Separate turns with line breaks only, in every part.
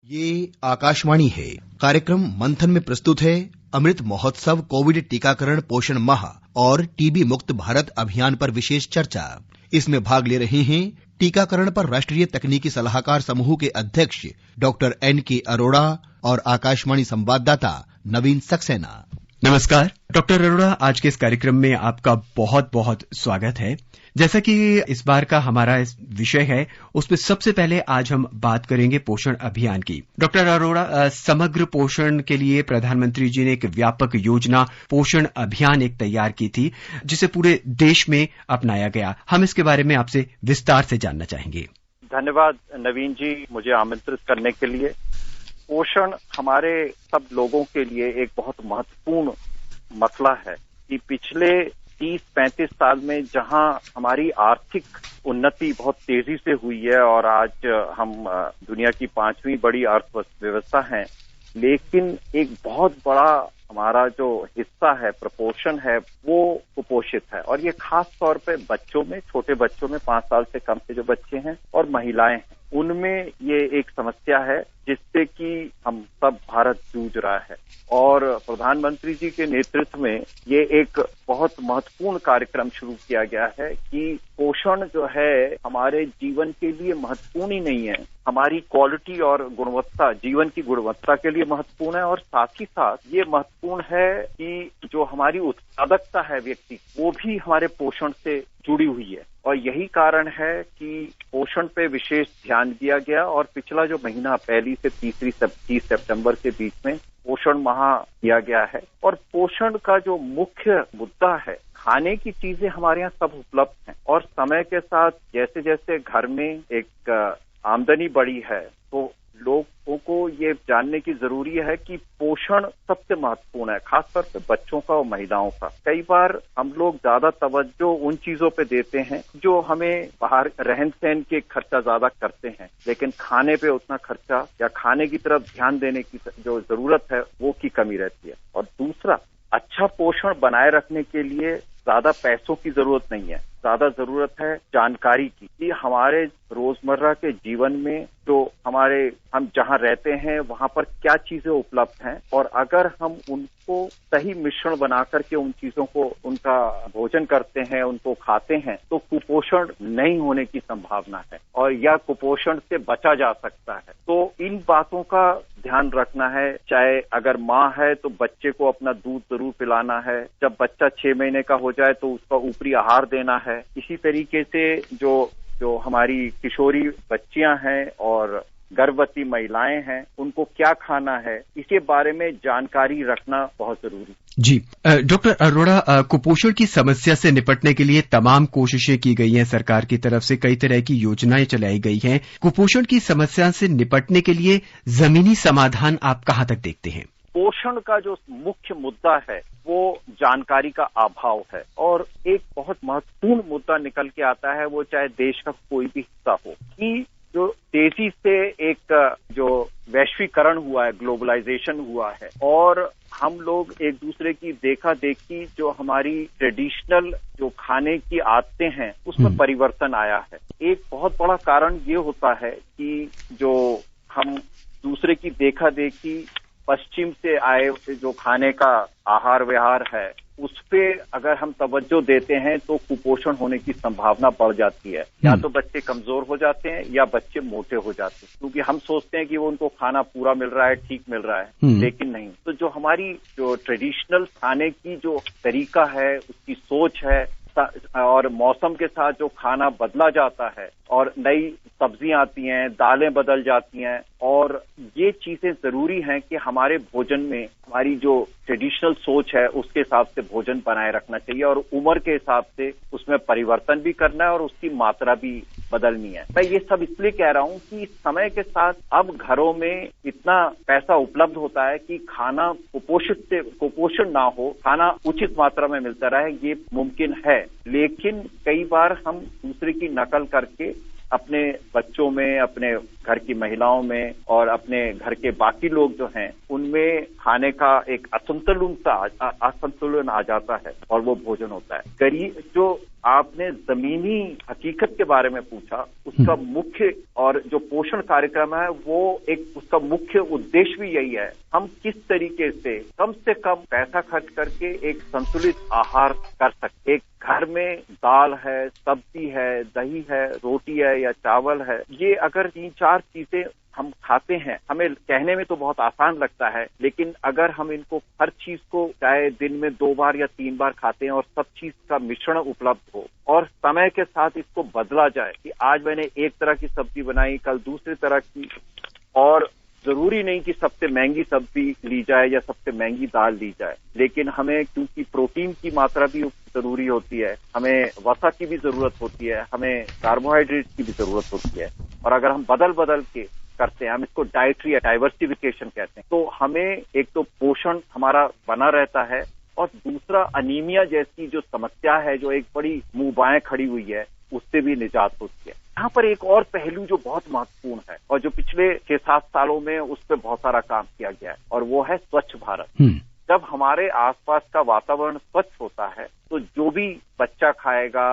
ये आकाशवाणी है। कार्यक्रम मंथन में प्रस्तुत है अमृत महोत्सव, कोविड टीकाकरण, पोषण माह और टीबी मुक्त भारत अभियान पर विशेष चर्चा। इसमें भाग ले रहे हैं टीकाकरण पर राष्ट्रीय तकनीकी सलाहकार समूह के अध्यक्ष डॉक्टर N.K. अरोड़ा और आकाशवाणी संवाददाता नवीन सक्सेना।
नमस्कार डॉक्टर अरोड़ा, आज के इस कार्यक्रम में आपका बहुत बहुत स्वागत है। जैसा कि इस बार का हमारा विषय है, उसमें सबसे पहले आज हम बात करेंगे पोषण अभियान की। डॉक्टर अरोड़ा, समग्र पोषण के लिए प्रधानमंत्री जी ने एक व्यापक योजना पोषण अभियान एक तैयार की थी, जिसे पूरे देश में अपनाया गया। हम इसके बारे में आपसे विस्तार से जानना चाहेंगे।
धन्यवाद नवीन जी, मुझे आमंत्रित करने के लिए। पोषण हमारे सब लोगों के लिए एक बहुत महत्वपूर्ण मसला है कि पिछले 30-35 साल में जहां हमारी आर्थिक उन्नति बहुत तेजी से हुई है और आज हम दुनिया की 5वीं बड़ी अर्थव्यवस्था हैं, लेकिन एक बहुत बड़ा हमारा जो हिस्सा है, प्रपोर्शन है, वो कुपोषित है। और ये खास तौर पे बच्चों में, छोटे बच्चों में, 5 साल से कम के जो बच्चे हैं और महिलाएं हैं, उनमें ये एक समस्या है जिससे कि हम सब भारत जूझ रहा है। और प्रधानमंत्री जी के नेतृत्व में ये एक बहुत महत्वपूर्ण कार्यक्रम शुरू किया गया है कि पोषण जो है हमारे जीवन के लिए महत्वपूर्ण ही नहीं है, हमारी क्वालिटी और गुणवत्ता, जीवन की गुणवत्ता के लिए महत्वपूर्ण है। और साथ ही साथ ये महत्वपूर्ण है कि जो हमारी उत्पादकता है व्यक्ति, वो भी हमारे पोषण से जुड़ी हुई है। और यही कारण है कि पोषण पे विशेष ध्यान दिया गया और पिछला जो महीना 1 से 30 सितंबर के बीच में पोषण माह किया गया है। और पोषण का जो मुख्य मुद्दा है, खाने की चीजें हमारे यहाँ सब उपलब्ध हैं और समय के साथ जैसे जैसे घर में एक आमदनी बढ़ी है, तो लोगों को ये जानने की जरूरी है कि पोषण सबसे महत्वपूर्ण है, खासतौर पे बच्चों का और महिलाओं का। कई बार हम लोग ज्यादा तवज्जो उन चीजों पे देते हैं जो हमें बाहर रहन सहन के खर्चा ज्यादा करते हैं, लेकिन खाने पे उतना खर्चा या खाने की तरफ ध्यान देने की जो जरूरत है वो की कमी रहती है। और दूसरा, अच्छा पोषण बनाए रखने के लिए ज्यादा पैसों की जरूरत नहीं है, ज्यादा जरूरत है जानकारी की कि हमारे रोजमर्रा के जीवन में जो हम जहाँ रहते हैं वहाँ पर क्या चीजें उपलब्ध हैं, और अगर हम उनको सही मिश्रण बना करके उन चीजों को उनका भोजन करते हैं, उनको खाते हैं, तो कुपोषण नहीं होने की संभावना है और या कुपोषण से बचा जा सकता है। तो इन बातों का ध्यान रखना है। चाहे अगर माँ है तो बच्चे को अपना दूध जरूर पिलाना है, जब बच्चा 6 महीने का हो जाए तो उसका ऊपरी आहार देना है। इसी तरीके से जो हमारी किशोरी बच्चियां हैं और गर्भवती महिलाएं हैं, उनको क्या खाना है, इसके बारे में जानकारी रखना बहुत जरूरी।
जी डॉक्टर अरोड़ा, कुपोषण की समस्या से निपटने के लिए तमाम कोशिशें की गई हैं सरकार की तरफ से, कई तरह की योजनाएं चलाई गई हैं। कुपोषण की समस्या से निपटने के लिए जमीनी समाधान आप कहाँ तक देखते हैं?
पोषण का जो मुख्य मुद्दा है वो जानकारी का अभाव है। और एक बहुत महत्वपूर्ण मुद्दा निकल के आता है, वो चाहे देश का कोई भी हिस्सा हो, कि जो तेजी से एक जो वैश्वीकरण हुआ है, ग्लोबलाइजेशन हुआ है, और हम लोग एक दूसरे की देखा देखी जो हमारी ट्रेडिशनल जो खाने की आदतें हैं उसमें परिवर्तन आया है। एक बहुत बड़ा कारण ये होता है कि जो हम दूसरे की देखा देखी पश्चिम से आए जो खाने का आहार विहार है, उस पे अगर हम तवज्जो देते हैं तो कुपोषण होने की संभावना बढ़ जाती है। या तो बच्चे कमजोर हो जाते हैं या बच्चे मोटे हो जाते हैं, क्योंकि हम सोचते हैं कि वो उनको खाना पूरा मिल रहा है, ठीक मिल रहा है, लेकिन नहीं। तो जो हमारी जो ट्रेडिशनल खाने की जो तरीका है, उसकी सोच है, और मौसम के साथ जो खाना बदला जाता है और नई सब्जियां आती हैं, दालें बदल जाती हैं, और ये चीजें जरूरी हैं कि हमारे भोजन में हमारी जो ट्रेडिशनल सोच है उसके हिसाब से भोजन बनाए रखना चाहिए और उम्र के हिसाब से उसमें परिवर्तन भी करना है और उसकी मात्रा भी बदलनी है। मैं ये सब इसलिए कह रहा हूँ कि समय के साथ अब घरों में इतना पैसा उपलब्ध होता है कि खाना कुपोषण ना हो, खाना उचित मात्रा में मिलता रहे, ये मुमकिन है। लेकिन कई बार हम दूसरे की नकल करके अपने बच्चों में, अपने घर की महिलाओं में और अपने घर के बाकी लोग जो हैं उनमें खाने का एक असंतुलन आ जाता है और वो भोजन होता है। गरीब जो आपने जमीनी हकीकत के बारे में पूछा, उसका मुख्य और जो पोषण कार्यक्रम है वो उसका मुख्य उद्देश्य भी यही है, हम किस तरीके से कम पैसा खर्च करके एक संतुलित आहार कर सकते। एक घर में दाल है, सब्जी है, दही है, रोटी है या चावल है, ये अगर 3-4 चीजें हम खाते हैं, हमें कहने में तो बहुत आसान लगता है, लेकिन अगर हम इनको हर चीज को चाहे दिन में 2 बार या 3 बार खाते हैं और सब चीज का मिश्रण उपलब्ध हो और समय के साथ इसको बदला जाए कि आज मैंने एक तरह की सब्जी बनाई, कल दूसरी तरह की, और जरूरी नहीं कि सबसे महंगी सब्जी ली जाए या सबसे महंगी दाल ली जाए, लेकिन हमें क्योंकि प्रोटीन की मात्रा भी जरूरी होती है, हमें वसा की भी जरूरत होती है, हमें कार्बोहाइड्रेट की भी जरूरत होती है, और अगर हम बदल के करते हैं, हम इसको डाइटरी डाइवर्सिफिकेशन कहते हैं, तो हमें एक तो पोषण हमारा बना रहता है और दूसरा अनीमिया जैसी जो समस्या है, जो एक बड़ी मुंह बाएं खड़ी हुई है, उससे भी निजात होती है। यहाँ पर एक और पहलू जो बहुत महत्वपूर्ण है और जो पिछले 6-7 सालों में उस पर बहुत सारा काम किया गया है, और वो है स्वच्छ भारत। जब हमारे आसपास का वातावरण स्वच्छ होता है तो जो भी बच्चा खाएगा,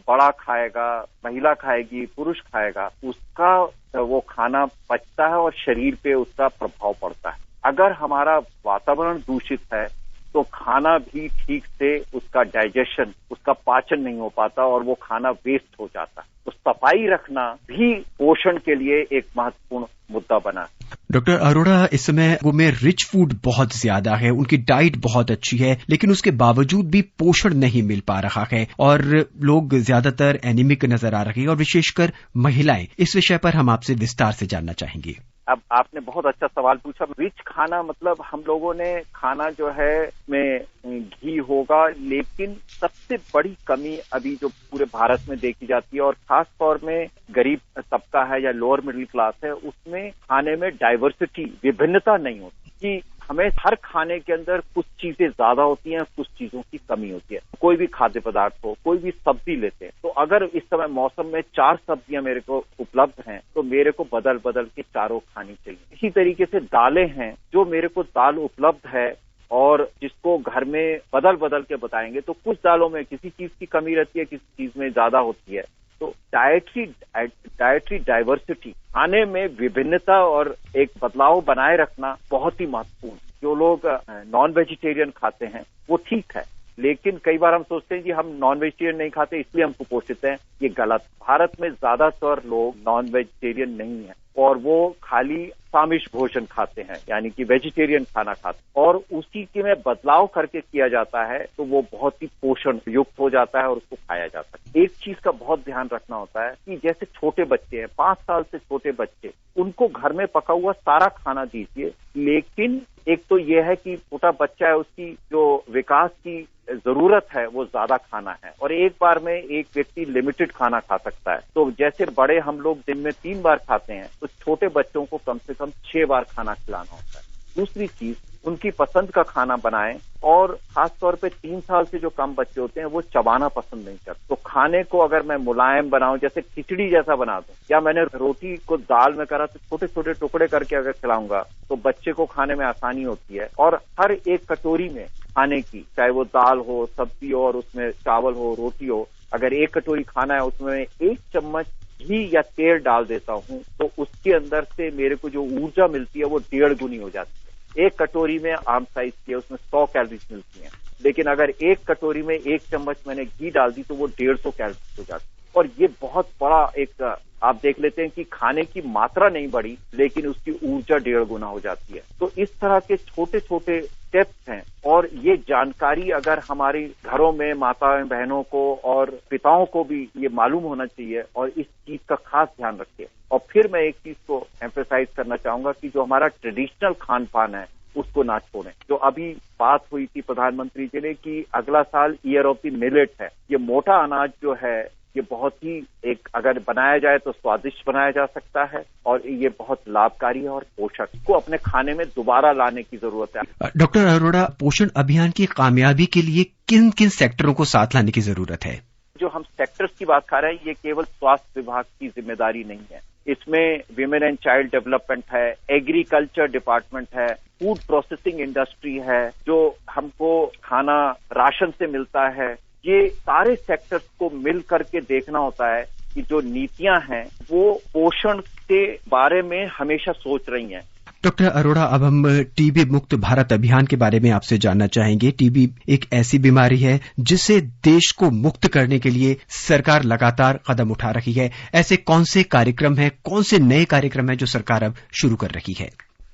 बड़ा खाएगा, महिला खाएगी, पुरुष खाएगा, उसका वो खाना पचता है और शरीर पे उसका प्रभाव पड़ता है। अगर हमारा वातावरण दूषित है तो खाना भी ठीक से उसका डाइजेशन, उसका पाचन नहीं हो पाता और वो खाना वेस्ट हो जाता है। तो सफाई रखना भी पोषण के लिए एक महत्वपूर्ण मुद्दा बना।
डॉक्टर अरोड़ा, इस समय वो में रिच फूड बहुत ज्यादा है, उनकी डाइट बहुत अच्छी है, लेकिन उसके बावजूद भी पोषण नहीं मिल पा रहा है और लोग ज्यादातर एनीमिक नजर आ रहे हैं, और विशेषकर महिलाएं। इस विषय पर हम आपसे विस्तार से जानना चाहेंगे।
अब आपने बहुत अच्छा सवाल पूछा। रिच खाना मतलब हम लोगों ने खाना जो है में घी होगा, लेकिन सबसे बड़ी कमी अभी जो पूरे भारत में देखी जाती है और खास तौर में गरीब तबका है या लोअर मिडिल क्लास है, उसमें खाने में डाइवर्सिटी, विभिन्नता नहीं होती कि हमें हर खाने के अंदर कुछ चीजें ज्यादा होती हैं, कुछ चीजों की कमी होती है। कोई भी खाद्य पदार्थ हो, कोई भी सब्जी लेते हैं, तो अगर इस समय मौसम में 4 सब्जियां मेरे को उपलब्ध हैं तो मेरे को बदल के चारों खानी चाहिए। इसी तरीके से दालें हैं, जो मेरे को दाल उपलब्ध है और जिसको घर में बदल के बताएंगे, तो कुछ दालों में किसी चीज की कमी रहती है, किसी चीज में ज्यादा होती है। तो डाइटरी डाइवर्सिटी, खाने में विभिन्नता और एक बदलाव बनाए रखना बहुत ही महत्वपूर्ण। जो लोग नॉन वेजिटेरियन खाते हैं वो ठीक है, लेकिन कई बार हम सोचते हैं कि हम नॉन वेजिटेरियन नहीं खाते इसलिए हम कुपोषित हैं। ये गलत। भारत में ज्यादातर लोग नॉन वेजिटेरियन नहीं है और वो खाली सामिष भोजन खाते हैं, यानी कि वेजिटेरियन खाना खाते हैं, और उसी के में बदलाव करके किया जाता है तो वो बहुत ही पोषण युक्त हो जाता है और उसको खाया जाता है। एक चीज का बहुत ध्यान रखना होता है कि जैसे छोटे बच्चे हैं, 5 साल से छोटे बच्चे, उनको घर में पका हुआ सारा खाना दीजिए, लेकिन एक तो ये है कि छोटा बच्चा है, उसकी जो विकास की जरूरत है वो ज्यादा खाना है, और एक बार में एक व्यक्ति लिमिटेड खाना खा सकता है। तो जैसे बड़े हम लोग दिन में 3 बार खाते हैं, तो छोटे बच्चों को कम से कम 6 बार खाना खिलाना होता है। दूसरी चीज, उनकी पसंद का खाना बनाएं, और खास तौर पे 3 साल से जो कम बच्चे होते हैं वो चबाना पसंद नहीं करते। तो खाने को अगर मैं मुलायम बनाऊं, जैसे खिचड़ी जैसा बना दूं, या मैंने रोटी को दाल में करा तो छोटे छोटे टुकड़े करके अगर खिलाऊंगा तो बच्चे को खाने में आसानी होती है। और हर एक कटोरी में खाने की, चाहे वो दाल हो, सब्जी हो और उसमें चावल हो, रोटी हो, अगर एक कटोरी खाना है उसमें 1 चम्मच घी या तेल डाल देता हूं तो उसके अंदर से मेरे को जो ऊर्जा मिलती है वो 1.5 गुनी हो जाती है। एक कटोरी में आम साइज की है, उसमें 100 कैलोरीज मिलती हैं, लेकिन अगर एक कटोरी में 1 चम्मच मैंने घी डाल दी तो वो 150 कैलोरीज हो जाती है। और ये बहुत बड़ा एक, आप देख लेते हैं कि खाने की मात्रा नहीं बढ़ी लेकिन उसकी ऊर्जा 1.5 गुना हो जाती है। तो इस तरह के छोटे छोटे स्टेप्स हैं, और ये जानकारी अगर हमारी घरों में माताओं बहनों को और पिताओं को भी ये मालूम होना चाहिए और इस चीज का खास ध्यान रखें। और फिर मैं एक चीज को एम्फेसाइज करना चाहूंगा कि जो हमारा ट्रेडिशनल खान पान है उसको ना छोड़ें। जो अभी बात हुई थी प्रधानमंत्री जी ने कि अगला साल ईयर ऑफ द मिलेट है, ये मोटा अनाज जो है ये बहुत ही एक, अगर बनाया जाए तो स्वादिष्ट बनाया जा सकता है और ये बहुत लाभकारी है और पोषक, को अपने खाने में दोबारा लाने की जरूरत है।
डॉक्टर अरोड़ा, पोषण अभियान की कामयाबी के लिए किन किन सेक्टरों को साथ लाने की जरूरत है?
जो हम सेक्टर्स की बात कर रहे हैं ये केवल स्वास्थ्य विभाग की जिम्मेदारी नहीं है, इसमें विमेन एंड चाइल्ड डेवलपमेंट है, एग्रीकल्चर डिपार्टमेंट है, फूड प्रोसेसिंग इंडस्ट्री है, जो हमको खाना राशन से मिलता है। ये सारे सेक्टर्स को मिल करके देखना होता है कि जो नीतियां हैं वो पोषण के बारे में हमेशा सोच रही हैं।
डॉक्टर अरोड़ा, अब हम टीबी मुक्त भारत अभियान के बारे में आपसे जानना चाहेंगे। टीबी एक ऐसी बीमारी है जिसे देश को मुक्त करने के लिए सरकार लगातार कदम उठा रही है। ऐसे कौन से कार्यक्रम हैं, कौन से नए कार्यक्रम हैं जो सरकार अब शुरू कर रही है?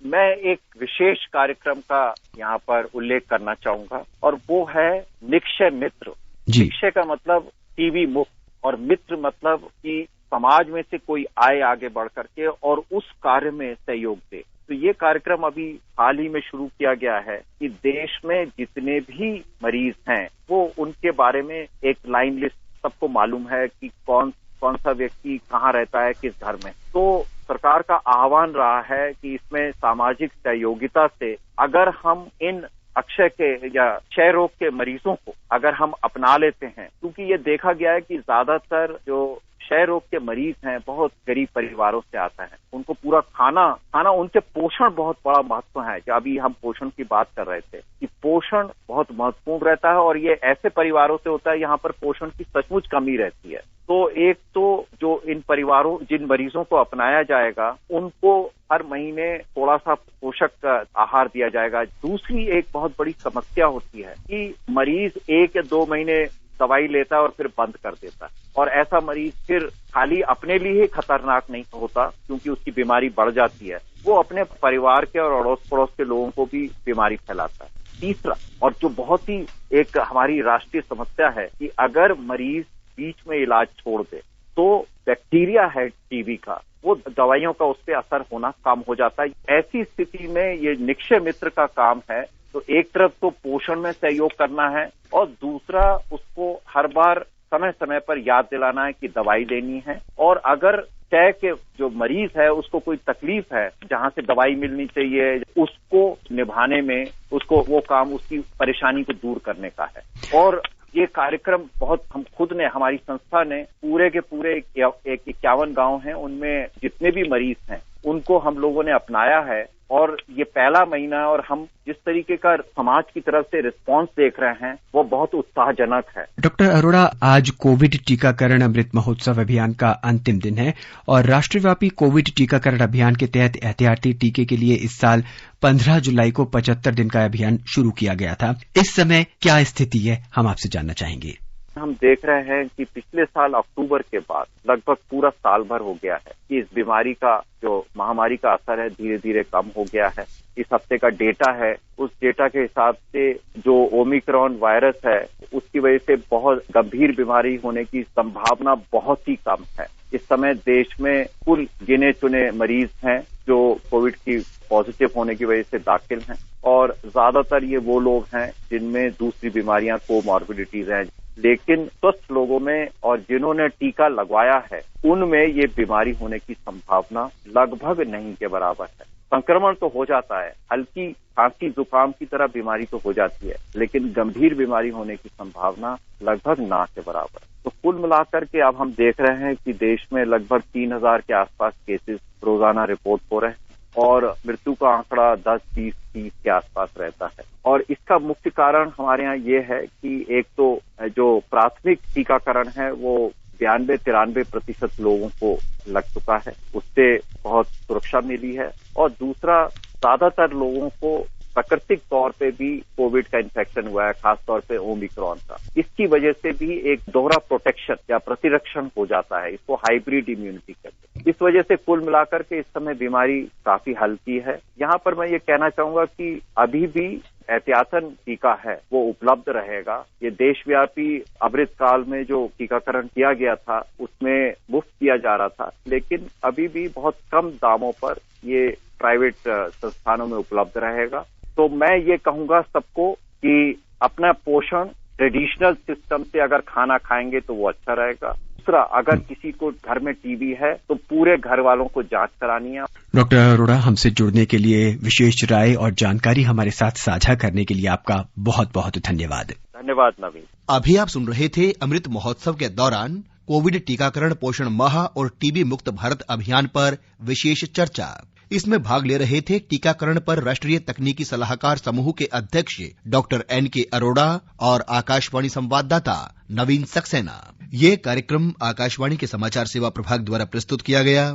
मैं एक विशेष कार्यक्रम का यहाँ पर उल्लेख करना चाहूंगा और वो है निक्षय मित्र। निक्षय का मतलब टीबी मुक्त और मित्र मतलब कि समाज में से कोई आए आगे बढ़ करके और उस कार्य में सहयोग दे। तो ये कार्यक्रम अभी हाल ही में शुरू किया गया है कि देश में जितने भी मरीज हैं वो उनके बारे में एक लाइन लिस्ट सबको मालूम है कि कौन सा व्यक्ति कहाँ रहता है, किस घर में। तो सरकार का आह्वान रहा है कि इसमें सामाजिक सहयोगिता से अगर हम इन अक्षय के या क्षय रोग के मरीजों को अगर हम अपना लेते हैं, क्योंकि ये देखा गया है कि ज्यादातर जो क्षय रोग के मरीज हैं बहुत गरीब परिवारों से आता है। उनको पूरा खाना उनके पोषण बहुत बड़ा महत्व है। जो अभी हम पोषण की बात कर रहे थे कि पोषण बहुत महत्वपूर्ण रहता है और ये ऐसे परिवारों से होता है यहाँ पर पोषण की सचमुच कमी रहती है। तो एक तो जो इन परिवारों जिन मरीजों को अपनाया जाएगा उनको हर महीने थोड़ा सा पोषक आहार दिया जाएगा। दूसरी एक बहुत बड़ी समस्या होती है कि मरीज 1 या 2 महीने दवाई लेता है और फिर बंद कर देता है और ऐसा मरीज फिर खाली अपने लिए ही खतरनाक नहीं होता क्योंकि उसकी बीमारी बढ़ जाती है, वो अपने परिवार के और अड़ोस पड़ोस के लोगों को भी बीमारी फैलाता है। तीसरा और जो बहुत ही एक हमारी राष्ट्रीय समस्या है कि अगर मरीज बीच में इलाज छोड़ दे तो बैक्टीरिया है टीबी का, वो दवाइयों का उस पर असर होना कम हो जाता है। ऐसी स्थिति में ये निक्षय मित्र का काम है। तो एक तरफ तो पोषण में सहयोग करना है और दूसरा उसको हर बार समय समय पर याद दिलाना है कि दवाई लेनी है। और अगर क्षय के जो मरीज है उसको कोई तकलीफ है जहां से दवाई मिलनी चाहिए, उसको निभाने में उसको वो काम उसकी परेशानी को दूर करने का है। और ये कार्यक्रम बहुत हम खुद ने हमारी संस्था ने पूरे के पूरे 51 गांव हैं उनमें जितने भी मरीज हैं उनको हम लोगों ने अपनाया है और ये पहला महीना और हम जिस तरीके का समाज की तरफ से रिस्पांस देख रहे हैं वो बहुत उत्साहजनक है।
डॉक्टर अरोड़ा, आज कोविड टीकाकरण अमृत महोत्सव अभियान का अंतिम दिन है और राष्ट्रव्यापी कोविड टीकाकरण अभियान के तहत एहतियाती टीके के लिए इस साल 15 जुलाई को 75 दिन का अभियान शुरू किया गया था। इस समय क्या स्थिति है, हम आपसे जानना चाहेंगे।
हम देख रहे हैं कि पिछले साल अक्टूबर के बाद लगभग पूरा साल भर हो गया है कि इस बीमारी का जो महामारी का असर है धीरे धीरे कम हो गया है। इस हफ्ते का डेटा है, उस डेटा के हिसाब से जो ओमिक्रॉन वायरस है उसकी वजह से बहुत गंभीर बीमारी होने की संभावना बहुत ही कम है। इस समय देश में कुल गिने चुने मरीज हैं जो कोविड की पॉजिटिव होने की वजह से दाखिल हैं और ज्यादातर ये वो लोग हैं जिनमें दूसरी बीमारियां कोमॉर्बिडिटीज हैं। लेकिन स्वस्थ लोगों में और जिन्होंने टीका लगवाया है उनमें ये बीमारी होने की संभावना लगभग नहीं के बराबर है। संक्रमण तो हो जाता है, हल्की खांसी जुकाम की तरह बीमारी तो हो जाती है, लेकिन गंभीर बीमारी होने की संभावना लगभग ना के बराबर। तो कुल मिलाकर के अब हम देख रहे हैं कि देश में लगभग 3000 के आसपास केसेस रोजाना रिपोर्ट हो रहे हैं और मृत्यु का आंकड़ा 10-20-30 के आसपास रहता है। और इसका मुख्य कारण हमारे यहाँ ये है कि एक तो जो प्राथमिक टीकाकरण है वो 92-93% लोगों को लग चुका है, उससे बहुत सुरक्षा मिली है। और दूसरा, ज्यादातर लोगों को प्राकृतिक तौर पे भी कोविड का इन्फेक्शन हुआ है, खासतौर पे ओमिक्रॉन का। इसकी वजह से भी एक दोहरा प्रोटेक्शन या प्रतिरक्षण हो जाता है, इसको हाइब्रिड इम्यूनिटी कहते हैं। इस वजह से कुल मिलाकर के इस समय बीमारी काफी हल्की है। यहाँ पर मैं ये कहना चाहूंगा कि अभी भी एहतियातन टीका है वो उपलब्ध रहेगा। ये देशव्यापी अमृत काल में जो टीकाकरण किया गया था उसमें मुफ्त किया जा रहा था, लेकिन अभी भी बहुत कम दामों पर ये प्राइवेट संस्थानों में उपलब्ध रहेगा। तो मैं ये कहूंगा सबको कि अपना पोषण ट्रेडिशनल सिस्टम से अगर खाना खाएंगे तो वो अच्छा रहेगा। दूसरा, अगर किसी को घर में टीबी है तो पूरे घर वालों को जांच करानी है।
डॉक्टर अरोड़ा, हमसे जुड़ने के लिए, विशेष राय और जानकारी हमारे साथ साझा करने के लिए आपका बहुत बहुत धन्यवाद।
धन्यवाद नवीन।
अभी आप सुन रहे थे अमृत महोत्सव के दौरान कोविड टीकाकरण पोषण माह और टीबी मुक्त भारत अभियान पर विशेष चर्चा। इसमें भाग ले रहे थे टीकाकरण पर राष्ट्रीय तकनीकी सलाहकार समूह के अध्यक्ष डॉक्टर N.K. अरोड़ा और आकाशवाणी संवाददाता नवीन सक्सेना। ये कार्यक्रम आकाशवाणी के समाचार सेवा प्रभाग द्वारा प्रस्तुत किया गया।